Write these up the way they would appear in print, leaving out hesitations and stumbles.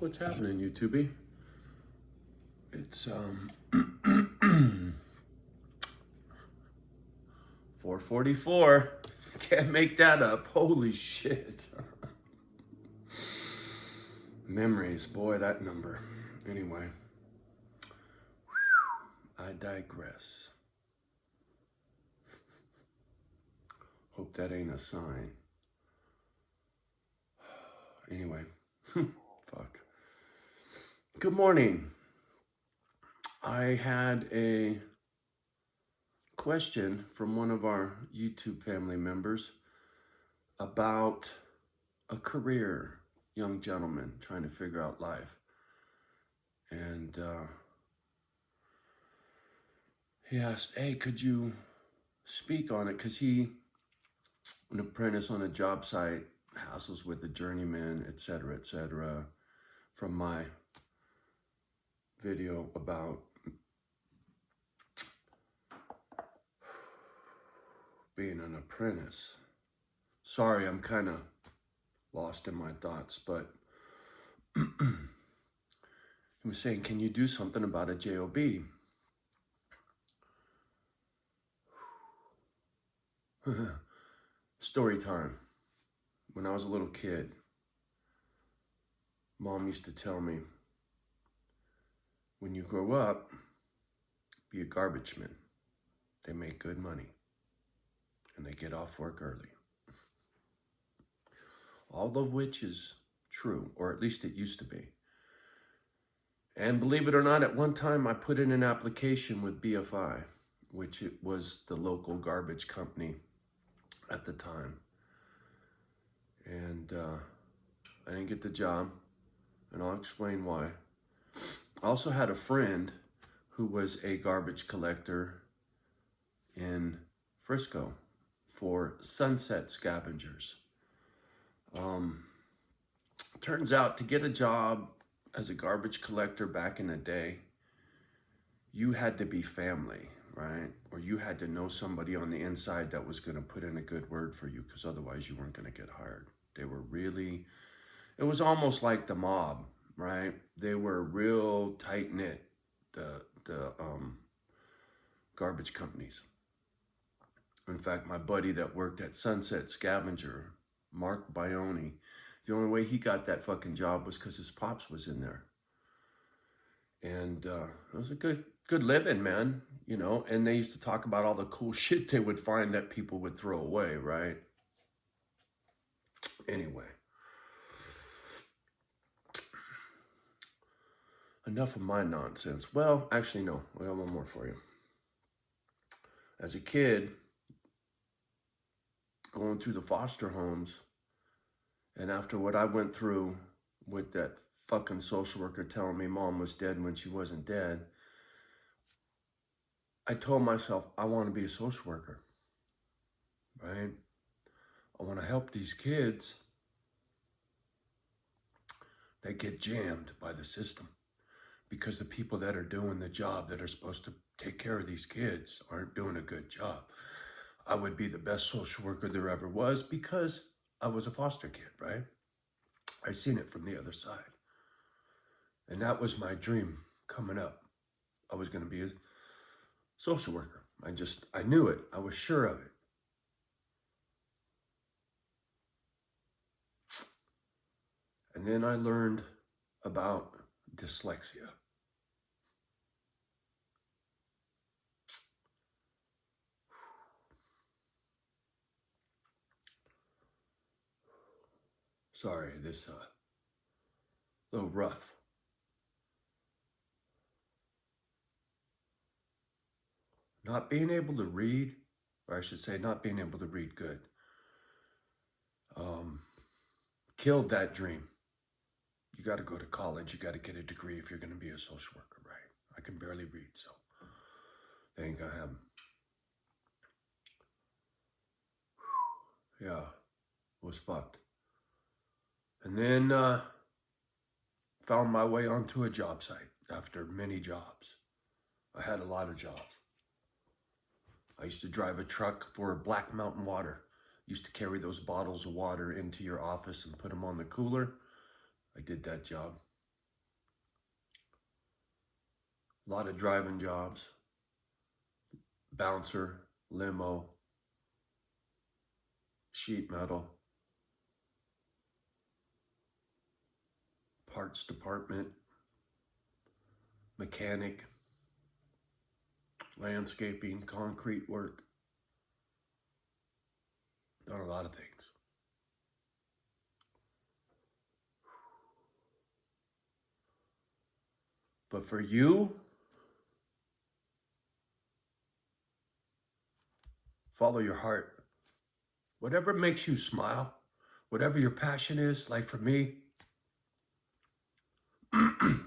What's happening, YouTube? It's 4:44. Can't make that up. Holy shit. Memories, boy, that number. Anyway, I digress. Hope that ain't a sign. Anyway, fuck. Good morning. I had a question from one of our YouTube family members about a career young gentleman trying to figure out life. And he asked, hey, could you speak on it? Because he, an apprentice on a job site, hassles with the journeyman, etc., from my video about being an apprentice. Sorry, I'm kind of lost in my thoughts, but he was saying, can you do something about a JOB? Story time. When I was a little kid, Mom used to tell me, when you grow up, be a garbage man. They make good money and they get off work early. All of which is true, or at least it used to be. And believe it or not, at one time I put in an application with BFI, which it was the local garbage company at the time. And I didn't get the job, and I'll explain why. I also had a friend who was a garbage collector in Frisco for Sunset Scavengers. Turns out to get a job as a garbage collector back in the day, you had to be family, right? Or you had to know somebody on the inside that was going to put in a good word for you, because otherwise you weren't going to get hired. They were really, it was almost like the mob, right? They were real tight-knit, the garbage companies. In fact, my buddy that worked at Sunset Scavenger, Mark Bione, the only way he got that fucking job was because his pops was in there. And it was a good living, man, you know. And they used to talk about all the cool shit they would find that people would throw away, right? Anyway. Enough of my nonsense. Well, actually, no. I got one more for you. As a kid, going through the foster homes, and after what I went through with that fucking social worker telling me Mom was dead when she wasn't dead, I told myself, I want to be a social worker, right? I want to help these kids that get jammed by the system, because the people that are doing the job that are supposed to take care of these kids aren't doing a good job. I would be the best social worker there ever was because I was a foster kid, right? I seen it from the other side. And that was my dream coming up. I was going to be a social worker. I knew it. I was sure of it. And then I learned about dyslexia. Sorry, this a little rough. Not being able to read, or I should say not being able to read good, killed that dream. You got to go to college. You got to get a degree if you're going to be a social worker, right? I can barely read, so that ain't going to happen. Yeah, it was fucked. And then found my way onto a job site after many jobs. I had a lot of jobs. I used to drive a truck for Black Mountain Water. Used to carry those bottles of water into your office and put them on the cooler. I did that job. A lot of driving jobs, bouncer, limo, sheet metal, parts department, mechanic, landscaping, concrete work. Done a lot of things. But for you, follow your heart. Whatever makes you smile, whatever your passion is, like for me,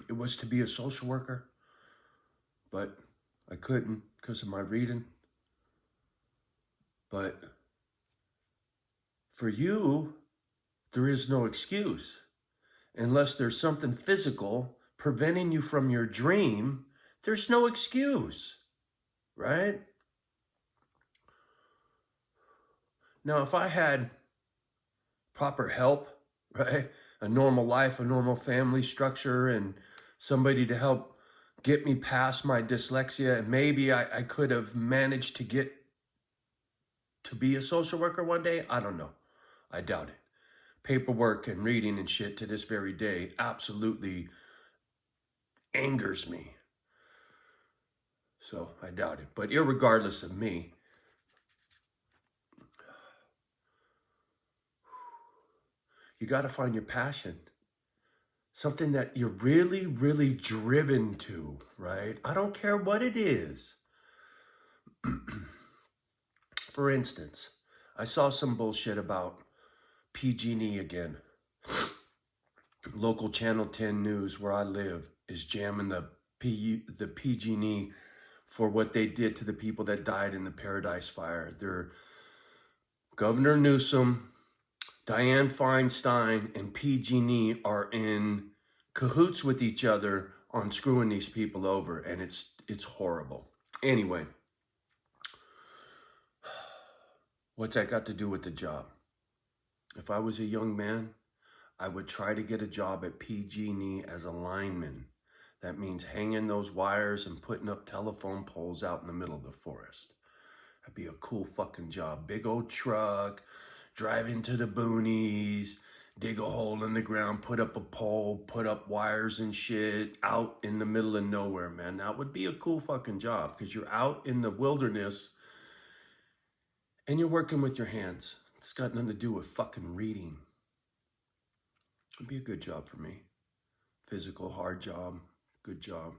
it was to be a social worker, but I couldn't because of my reading. But for you, there is no excuse. Unless there's something physical preventing you from your dream, there's no excuse, right? Now, if I had proper help, right? A normal life, a normal family structure, and somebody to help get me past my dyslexia, and maybe I could have managed to get to be a social worker one day. I don't know. I doubt it. Paperwork and reading and shit to this very day absolutely angers me. So I doubt it. But irregardless of me, you got to find your passion. Something that you're really, really driven to, right? I don't care what it is. For instance, I saw some bullshit about PG&E again. Local Channel 10 News, where I live, is jamming the PG&E for what they did to the people that died in the Paradise Fire. They're Governor Newsom, Dianne Feinstein, and PG&E are in cahoots with each other on screwing these people over, and it's horrible. Anyway, what's that got to do with the job? If I was a young man, I would try to get a job at PG&E as a lineman. That means hanging those wires and putting up telephone poles out in the middle of the forest. That'd be a cool fucking job. Big old truck, drive into the boonies, dig a hole in the ground, put up a pole, put up wires and shit out in the middle of nowhere, man. That would be a cool fucking job because you're out in the wilderness and you're working with your hands. It's got nothing to do with fucking reading. It'd be a good job for me. Physical, hard job, good job.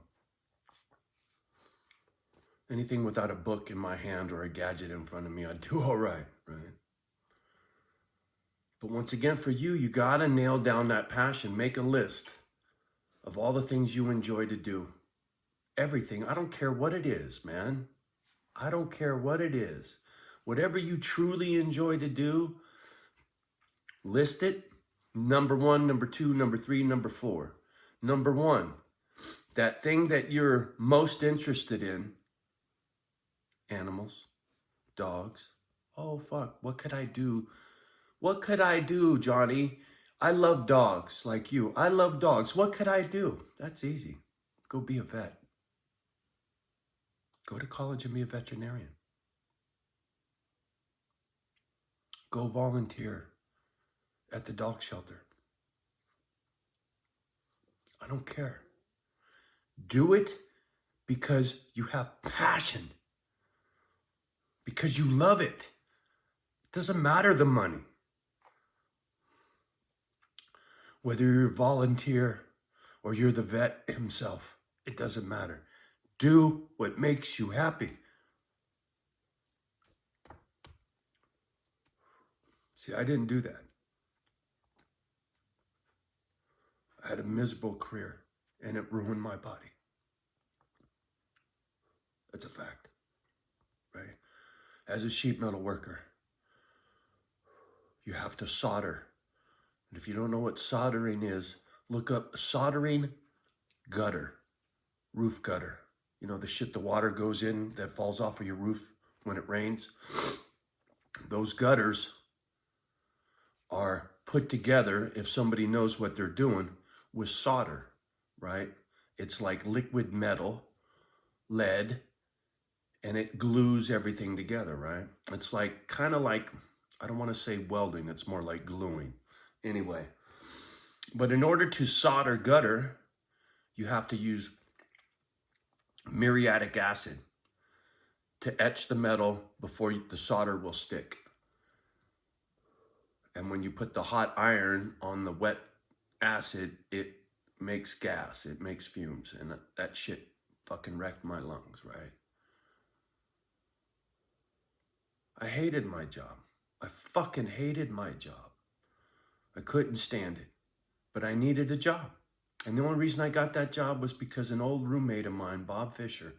Anything without a book in my hand or a gadget in front of me, I'd do all right, right? But once again, for you, you gotta nail down that passion. Make a list of all the things you enjoy to do. Everything. I don't care what it is, man. I don't care what it is. Whatever you truly enjoy to do, list it. Number 1, number 2, number 3, number 4. Number 1, that thing that you're most interested in, animals, dogs. Oh, fuck, what could I do? What could I do, Johnny? I love dogs like you. I love dogs. What could I do? That's easy. Go be a vet. Go to college and be a veterinarian. Go volunteer at the dog shelter. I don't care. Do it because you have passion. Because you love it. It doesn't matter the money. Whether you're a volunteer or you're the vet himself, it doesn't matter. Do what makes you happy. See, I didn't do that. I had a miserable career and it ruined my body. That's a fact, right? As a sheet metal worker, you have to solder. And if you don't know what soldering is, look up soldering gutter, roof gutter. You know, the shit the water goes in that falls off of your roof when it rains. Those gutters are put together, if somebody knows what they're doing, with solder, right? It's like liquid metal lead, and it glues everything together, right? It's like, kind of like, I don't want to say welding, it's more like gluing. Anyway, but in order to solder gutter, you have to use muriatic acid to etch the metal before the solder will stick. And when you put the hot iron on the wet acid, it makes gas, it makes fumes, and that shit fucking wrecked my lungs, right? I hated my job. I fucking hated my job. I couldn't stand it, but I needed a job. And the only reason I got that job was because an old roommate of mine, Bob Fisher,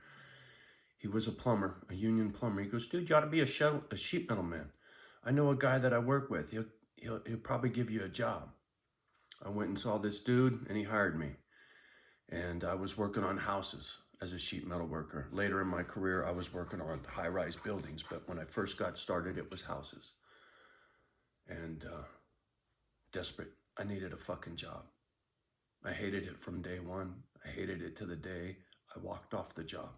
he was a plumber, a union plumber. He goes, dude, you ought to be a sheet metal man. I know a guy that I work with. He'll probably give you a job. I went and saw this dude, and he hired me. And I was working on houses as a sheet metal worker. Later in my career, I was working on high-rise buildings, but when I first got started, it was houses. And desperate. I needed a fucking job. I hated it from day one. I hated it to the day I walked off the job.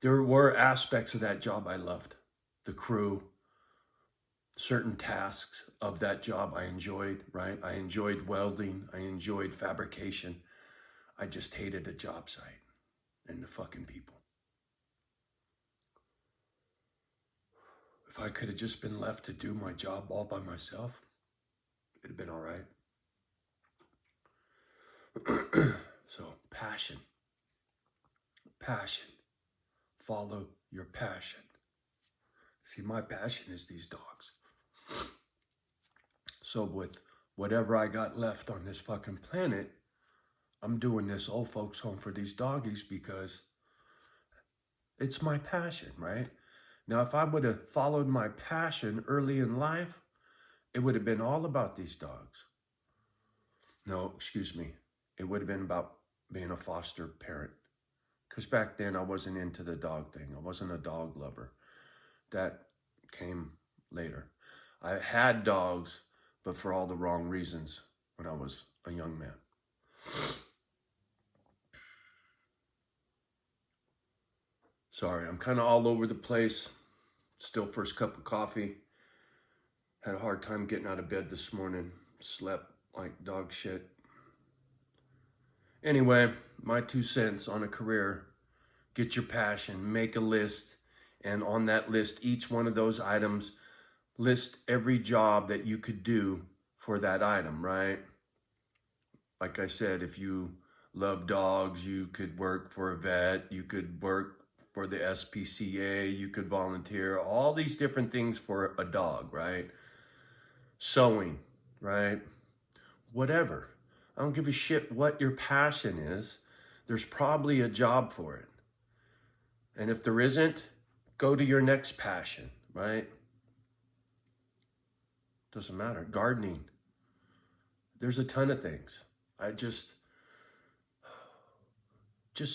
There were aspects of that job I loved. The crew, certain tasks of that job I enjoyed, right? I enjoyed welding. I enjoyed fabrication. I just hated the job site and the fucking people. If I could have just been left to do my job all by myself, it'd have been all right. So, passion. Passion. Follow your passion. See, my passion is these dogs. So with whatever I got left on this fucking planet, I'm doing this old folks home for these doggies because it's my passion, right? Now, if I would have followed my passion early in life, it would have been all about these dogs. No, excuse me. It would have been about being a foster parent. Because back then I wasn't into the dog thing. I wasn't a dog lover. That came later. I had dogs, but for all the wrong reasons when I was a young man. Sorry, I'm kind of all over the place. Still first cup of coffee. Had a hard time getting out of bed this morning. Slept like dog shit. Anyway, my 2 cents on a career. Get your passion, make a list, and on that list, each one of those items, list every job that you could do for that item, right? Like I said, if you love dogs, you could work for a vet, you could work for the SPCA, you could volunteer, all these different things for a dog, right? Sewing, right? Whatever. I don't give a shit what your passion is. There's probably a job for it. And if there isn't, go to your next passion, right? Doesn't matter. Gardening. There's a ton of things. Just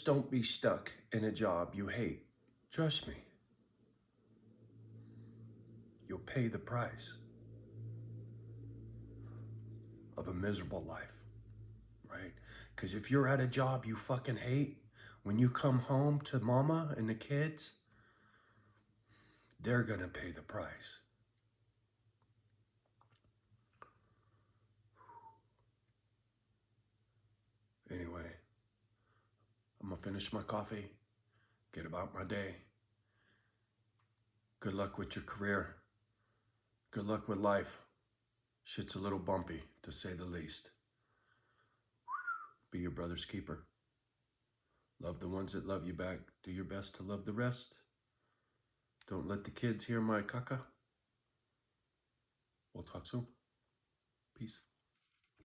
don't be stuck in a job you hate. Trust me. You'll pay the price of a miserable life, right? Because if you're at a job you fucking hate, when you come home to mama and the kids, they're gonna pay the price. Anyway, I'm gonna finish my coffee, get about my day. Good luck with your career. Good luck with life. Shit's a little bumpy, to say the least. Be your brother's keeper. Love the ones that love you back. Do your best to love the rest. Don't let the kids hear my caca. We'll talk soon. Peace.